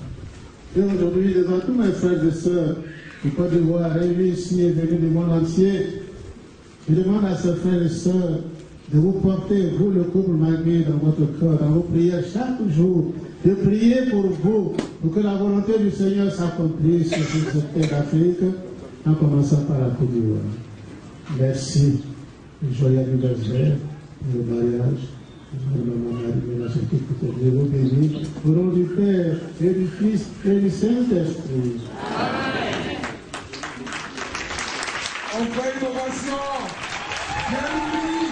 Et aujourd'hui, devant tous mes frères et sœurs du Côte d'Ivoire réunis ici et venus du monde entier, je demande à ces frères et sœurs de vous porter, vous le couple Magby, dans votre cœur, dans vos prières chaque jour, de prier pour vous, pour que la volonté du Seigneur s'accomplisse sur cette terre d'Afrique, en commençant par la Côte d'Ivoire. Merci, joyeux anniversaire pour le mariage. Maman Marie, la Charité Chrétienne, je vous bénis. Au nom du Père et du Fils et du Saint-Esprit. On fait une ovation. Bienvenue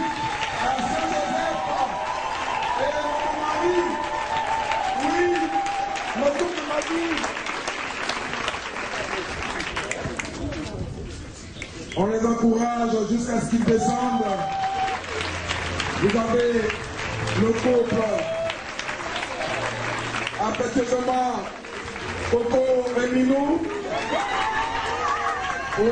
à Saint-Joseph et à mon mari. Oui, le tour de ma vie. On les encourage jusqu'à ce qu'ils descendent. Vous avez le couple affectueusement Coco et Minou. Oui.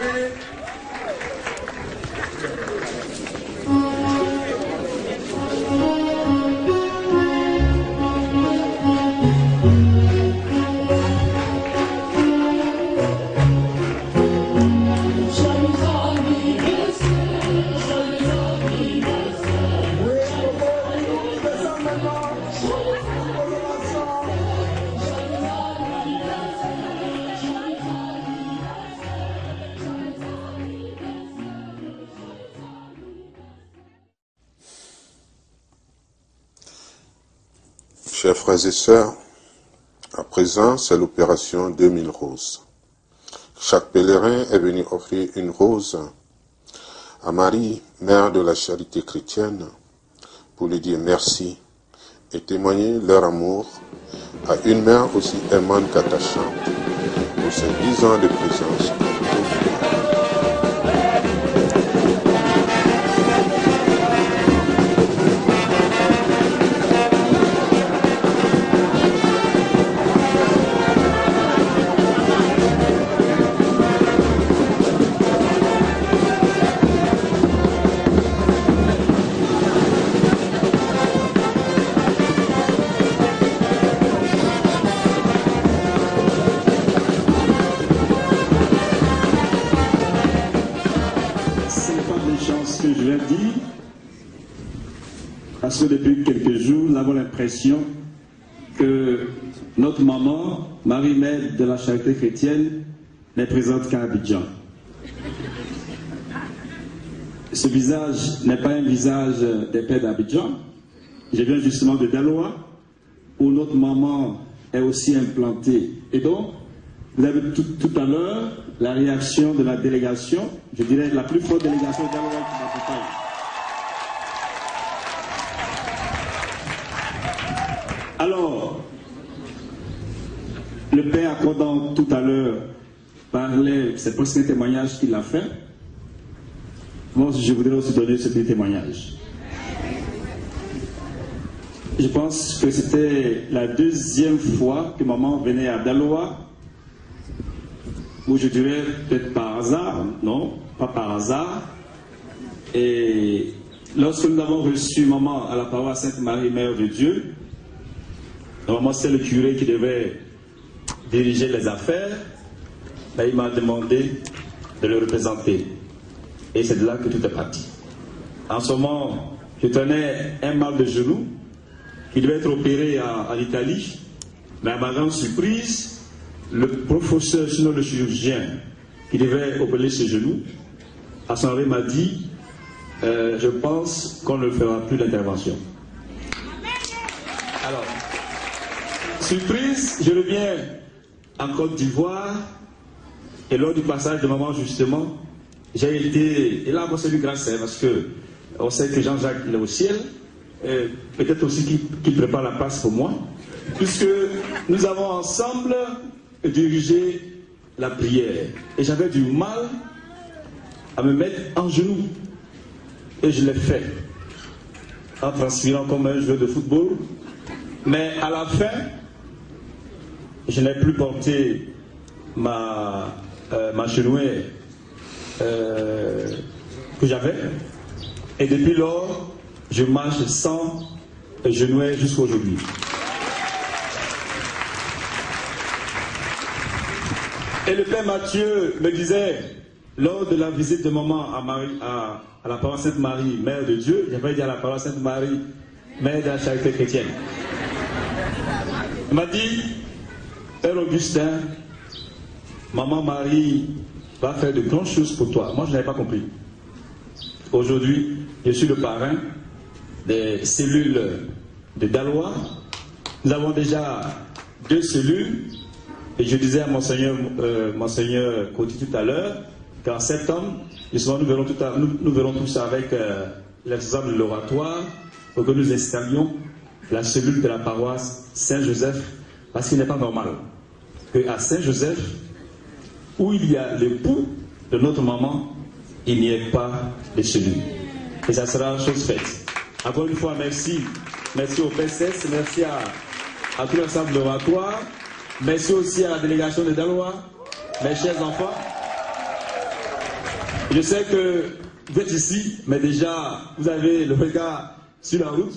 Chers frères et sœurs, à présent, c'est l'opération 2000 roses. Chaque pèlerin est venu offrir une rose à Marie, mère de la charité chrétienne, pour lui dire merci et témoigner leur amour à une mère aussi aimante qu'attachante pour ses 10 ans de présence. Parce que depuis quelques jours, nous avons l'impression que notre maman, Marie-Mère de la Charité Chrétienne, n'est présente qu'à Abidjan. Ce visage n'est pas un visage des pères d'Abidjan. Je viens justement de Daloa, où notre maman est aussi implantée. Et donc, vous avez tout à l'heure la réaction de la délégation, je dirais la plus forte délégation de Daloa qui m'accompagne. Alors, le père accordant tout à l'heure parlait, c'est presque un témoignage qu'il a fait. Moi, je voudrais aussi donner ce petit témoignage. Je pense que c'était la deuxième fois que maman venait à Daloa, où je dirais peut-être par hasard, non, pas par hasard. Et lorsque nous avons reçu maman à la paroisse Sainte-Marie, Mère de Dieu, normalement, c'est le curé qui devait diriger les affaires. Là, il m'a demandé de le représenter. Et c'est de là que tout est parti. En ce moment, je tenais un mal de genou qui devait être opéré en Italie. Mais à ma grande surprise, le professeur, sinon le chirurgien, qui devait opérer ce genou, à son arrêt m'a dit je pense qu'on ne fera plus d'intervention. Alors, surprise, je reviens en Côte d'Ivoire et lors du passage de maman justement, j'ai été, et là on s'est vu grâce parce que on sait que Jean-Jacques est au ciel, peut-être aussi qu'il prépare la place pour moi, puisque nous avons ensemble dirigé la prière et j'avais du mal à me mettre en genoux et je l'ai fait en transpirant comme un joueur de football, mais à la fin je n'ai plus porté ma chenouille que j'avais. Et depuis lors, je marche sans genouille jusqu'à aujourd'hui. Et le père Mathieu me disait, lors de la visite de maman à la paroisse Sainte-Marie, Mère de Dieu, j'avais dit à la paroisse Sainte-Marie, Mère de la Charité Chrétienne. Il m'a dit, Père Augustin, maman Marie va faire de grandes choses pour toi. Moi, je n'avais pas compris. Aujourd'hui, je suis le parrain des cellules de Daloa. Nous avons déjà 2 cellules. Et je disais à Monseigneur Coty tout à l'heure qu'en septembre, justement, nous verrons tout ça avec l'exemple de l'oratoire pour que nous installions la cellule de la paroisse Saint-Joseph, parce qu'il n'est pas normal qu'à Saint-Joseph, où il y a l'époux de notre maman, il n'y ait pas de cellule. Et ça sera chose faite. Encore une fois, merci. Merci au PSS, merci à tout l'ensemble de l'oratoire, merci aussi à la délégation de Daloa, mes chers enfants. Je sais que vous êtes ici, mais déjà, vous avez le regard sur la route.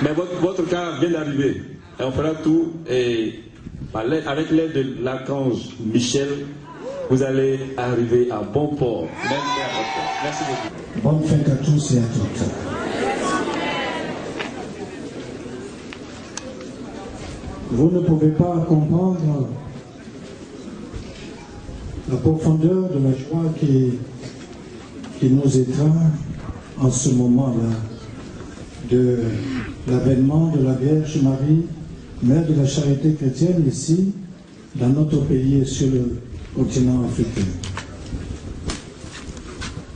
Mais votre cas vient d'arriver. Et on fera tout. Et avec l'aide de l'archange Michel, vous allez arriver à bon port. Merci beaucoup. Bonne fête à tous et à toutes. Vous ne pouvez pas comprendre la profondeur de la joie qui nous étreint en ce moment-là de l'avènement de la Vierge Marie, Mère de la Charité chrétienne ici, dans notre pays et sur le continent africain.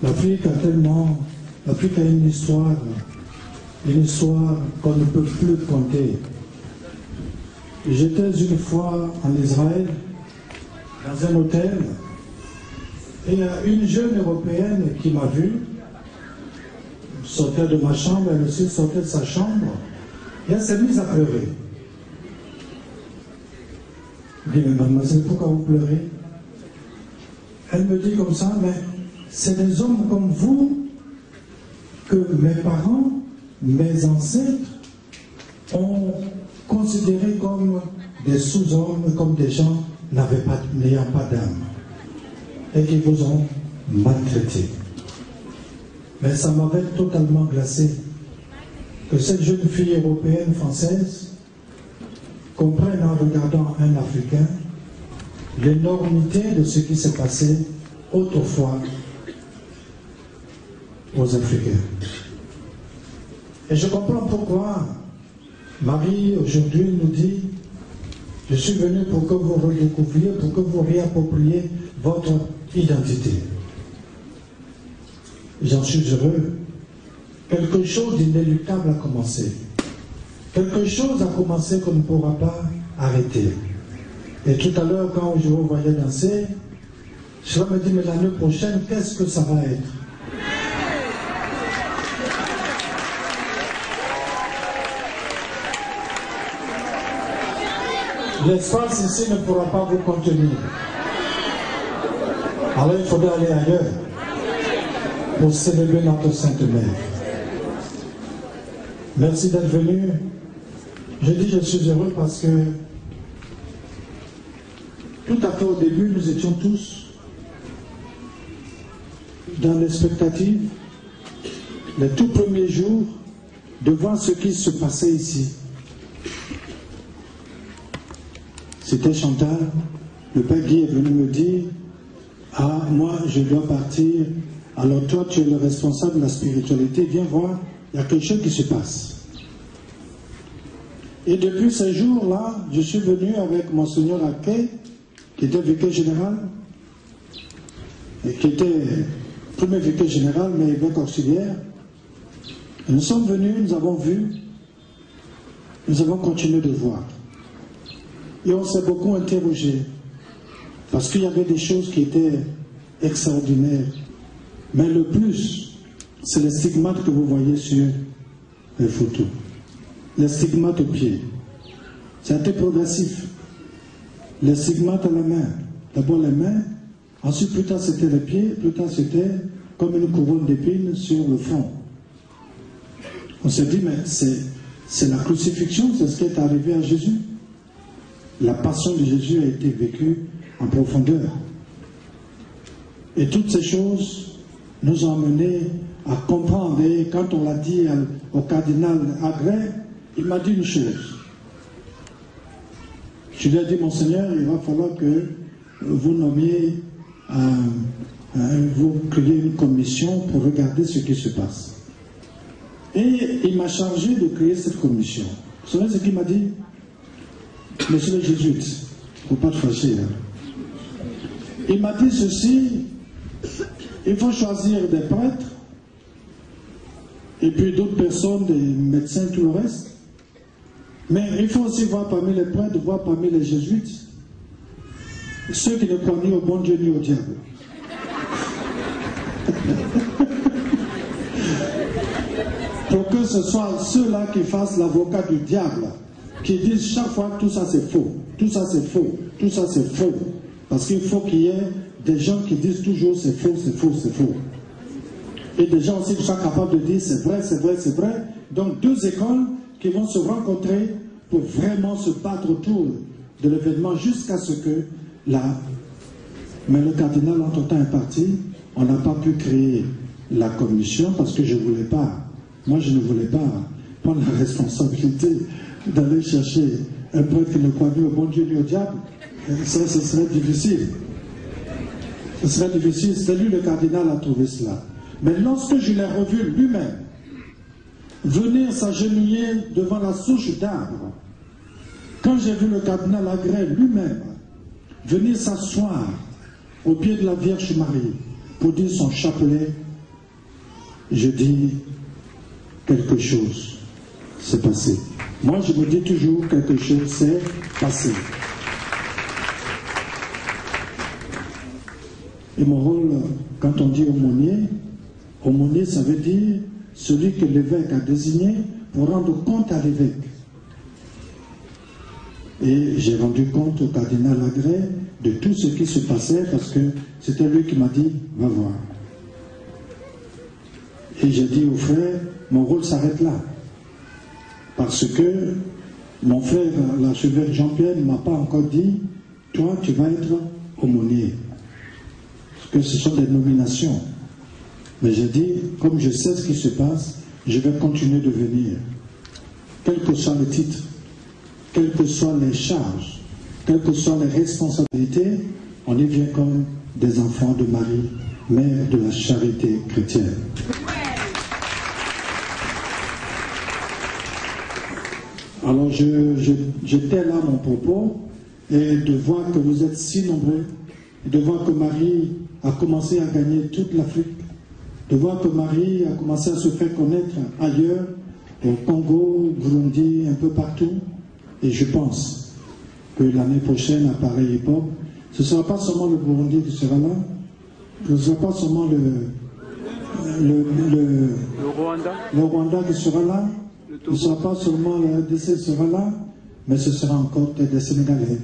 L'Afrique a une histoire qu'on ne peut plus compter. J'étais une fois en Israël, dans un hôtel, et il y a une jeune Européenne qui m'a vu, sortait de ma chambre, elle aussi sortait de sa chambre, et elle s'est mise à pleurer. Je dis, mais mademoiselle, pourquoi vous pleurez? Elle me dit comme ça, mais c'est des hommes comme vous que mes parents, mes ancêtres ont considérés comme des sous-hommes, comme des gens n'ayant pas d'âme, et qui vous ont maltraité. Mais ça m'avait totalement glacé que cette jeune fille européenne française comprenne en regardant un Africain l'énormité de ce qui s'est passé autrefois aux Africains. Et je comprends pourquoi Marie aujourd'hui nous dit: je suis venu pour que vous redécouvriez, pour que vous réappropriez votre identité. J'en suis heureux. Quelque chose d'inéluctable a commencé. Quelque chose a commencé qu'on ne pourra pas arrêter. Et tout à l'heure, quand je vous voyais danser, je me dis, mais l'année prochaine, qu'est-ce que ça va être? L'espace ici ne pourra pas vous contenir. Alors il faudra aller ailleurs pour célébrer notre Sainte Mère. Merci d'être venu. Je dis je suis heureux parce que tout à fait au début, nous étions tous dans l'expectative, les tout premiers jours, de voir ce qui se passait ici. C'était Chantal, le Père Guy est venu me dire: ah, moi je dois partir, alors toi tu es le responsable de la spiritualité, viens voir, il y a quelque chose qui se passe. Et depuis ces jours-là, je suis venu avec Monseigneur Akay, qui était vicaire général, et qui était premier vicaire général, mais évêque auxiliaire. Et nous sommes venus, nous avons vu, nous avons continué de voir. Et on s'est beaucoup interrogé, parce qu'il y avait des choses qui étaient extraordinaires. Mais le plus, c'est les stigmates que vous voyez sur les photos. Les stigmates aux pieds. Ça a été progressif. Les stigmates à la main. D'abord les mains, ensuite plus tard c'était les pieds, plus tard c'était comme une couronne d'épines sur le front. On s'est dit, mais c'est la crucifixion, c'est ce qui est arrivé à Jésus. La passion de Jésus a été vécue en profondeur. Et toutes ces choses nous ont amenés à comprendre. Et quand on l'a dit au cardinal Agré, il m'a dit une chose. Je lui ai dit, Monseigneur, il va falloir que vous nommiez vous créez une commission pour regarder ce qui se passe. Et il m'a chargé de créer cette commission. Vous savez ce qu'il m'a dit? Monsieur le jésuite, il ne faut pas te fâcher. Il m'a dit ceci, il faut choisir des prêtres, et puis d'autres personnes, des médecins, tout le reste. Mais il faut aussi voir parmi les prêtres, voir parmi les jésuites, ceux qui ne croient ni au bon Dieu ni au diable. Pour que ce soit ceux-là qui fassent l'avocat du diable, qui disent chaque fois que tout ça c'est faux, tout ça c'est faux, tout ça c'est faux. Parce qu'il faut qu'il y ait des gens qui disent toujours c'est faux, c'est faux, c'est faux. Et des gens aussi qui sont capables de dire c'est vrai, c'est vrai, c'est vrai. Donc deux écoles qui vont se rencontrer pour vraiment se battre autour de l'événement jusqu'à ce que là. Mais le cardinal entre-temps est parti, on n'a pas pu créer la commission parce que je ne voulais pas. Moi, je ne voulais pas prendre la responsabilité d'aller chercher un prêtre qui ne croit ni au bon Dieu ni au diable. Ça, ce serait difficile. Ce serait difficile. C'est lui, le cardinal, a trouvé cela. Mais lorsque je l'ai revu lui-même, venir s'agenouiller devant la souche d'arbre, quand j'ai vu le cardinal Agré lui-même venir s'asseoir au pied de la Vierge Marie pour dire son chapelet, je dis quelque chose s'est passé. Moi, je me dis toujours quelque chose s'est passé. Et mon rôle, quand on dit aumônier, ça veut dire celui que l'évêque a désigné pour rendre compte à l'évêque. Et j'ai rendu compte au cardinal Agré de tout ce qui se passait parce que c'était lui qui m'a dit, va voir. Et j'ai dit au frère, mon rôle s'arrête là. Parce que mon frère, l'archevêque Jean-Pierre, ne m'a pas encore dit, toi tu vas être aumônier. Parce que ce sont des nominations. Mais j'ai dit, comme je sais ce qui se passe, je vais continuer de venir. Quel que soit le titre, quelles que soient les charges, quelles que soient les responsabilités, on y vient comme des enfants de Marie, mère de la charité chrétienne. Alors j'étais là mon propos, et de voir que vous êtes si nombreux, de voir que Marie a commencé à gagner toute l'Afrique, de voir que Marie a commencé à se faire connaître ailleurs, au Congo, au Burundi, un peu partout. Et je pense que l'année prochaine, à pareille époque, ce ne sera pas seulement le Burundi qui sera là, ce ne sera pas seulement le Rwanda qui sera là, ce ne sera pas seulement le RDC qui sera là, mais ce sera encore des Sénégalais,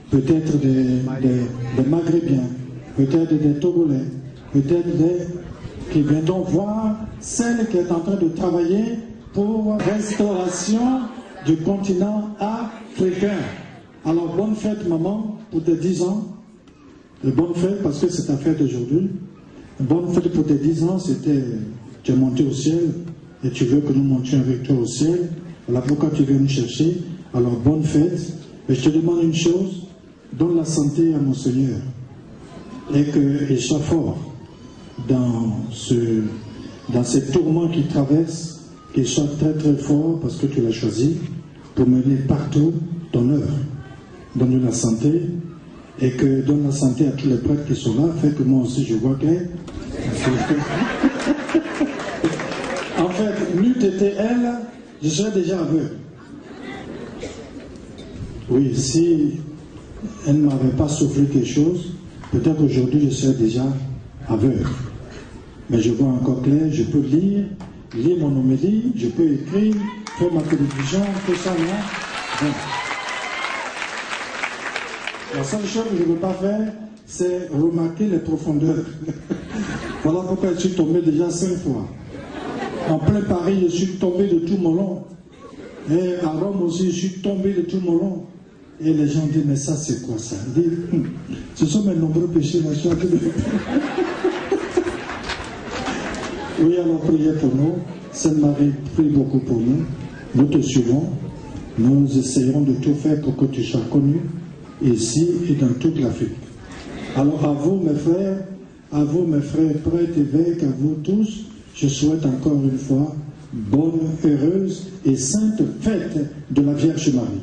peut-être des Maghrébiens, peut-être des Togolais, peut-être des qui viendront voir celle qui est en train de travailler pour restauration du continent africain. Alors bonne fête maman pour tes 10 ans, et bonne fête parce que c'est ta fête aujourd'hui. Bonne fête pour tes 10 ans, c'était tu es monté au ciel et tu veux que nous montions avec toi au ciel. Voilà pourquoi tu viens nous chercher. Alors bonne fête. Et je te demande une chose, donne la santé à mon Seigneur et qu'il soit fort dans ces tourments qu'il traverse, qu'il soit très très fort parce que tu l'as choisi pour mener partout ton œuvre. Donne-lui la santé et que donne la santé à tous les prêtres qui sont là, fait que moi aussi je vois que en fait, n'eût été elle, je serais déjà aveugle. Oui, si elle ne m'avait pas soufflé quelque chose, peut-être aujourd'hui je serais déjà aveugle. Mais je vois encore clair, je peux lire mon homélie, je peux écrire, faire ma télévision, tout ça, là. Bon. La seule chose que je ne veux pas faire, c'est remarquer les profondeurs. Voilà pourquoi je suis tombé déjà 5 fois. En plein Paris, je suis tombé de tout mon long. Et à Rome aussi, je suis tombé de tout mon long. Et les gens disent, mais ça c'est quoi ça? Ils disent, ce sont mes nombreux péchés, là, je Oui, alors priez pour nous. Sainte Marie, prie beaucoup pour nous. Nous te suivons. Nous essayerons de tout faire pour que tu sois connu ici et dans toute l'Afrique. Alors à vous mes frères prêtres, évêques, à vous tous, je souhaite encore une fois bonne, heureuse et sainte fête de la Vierge Marie.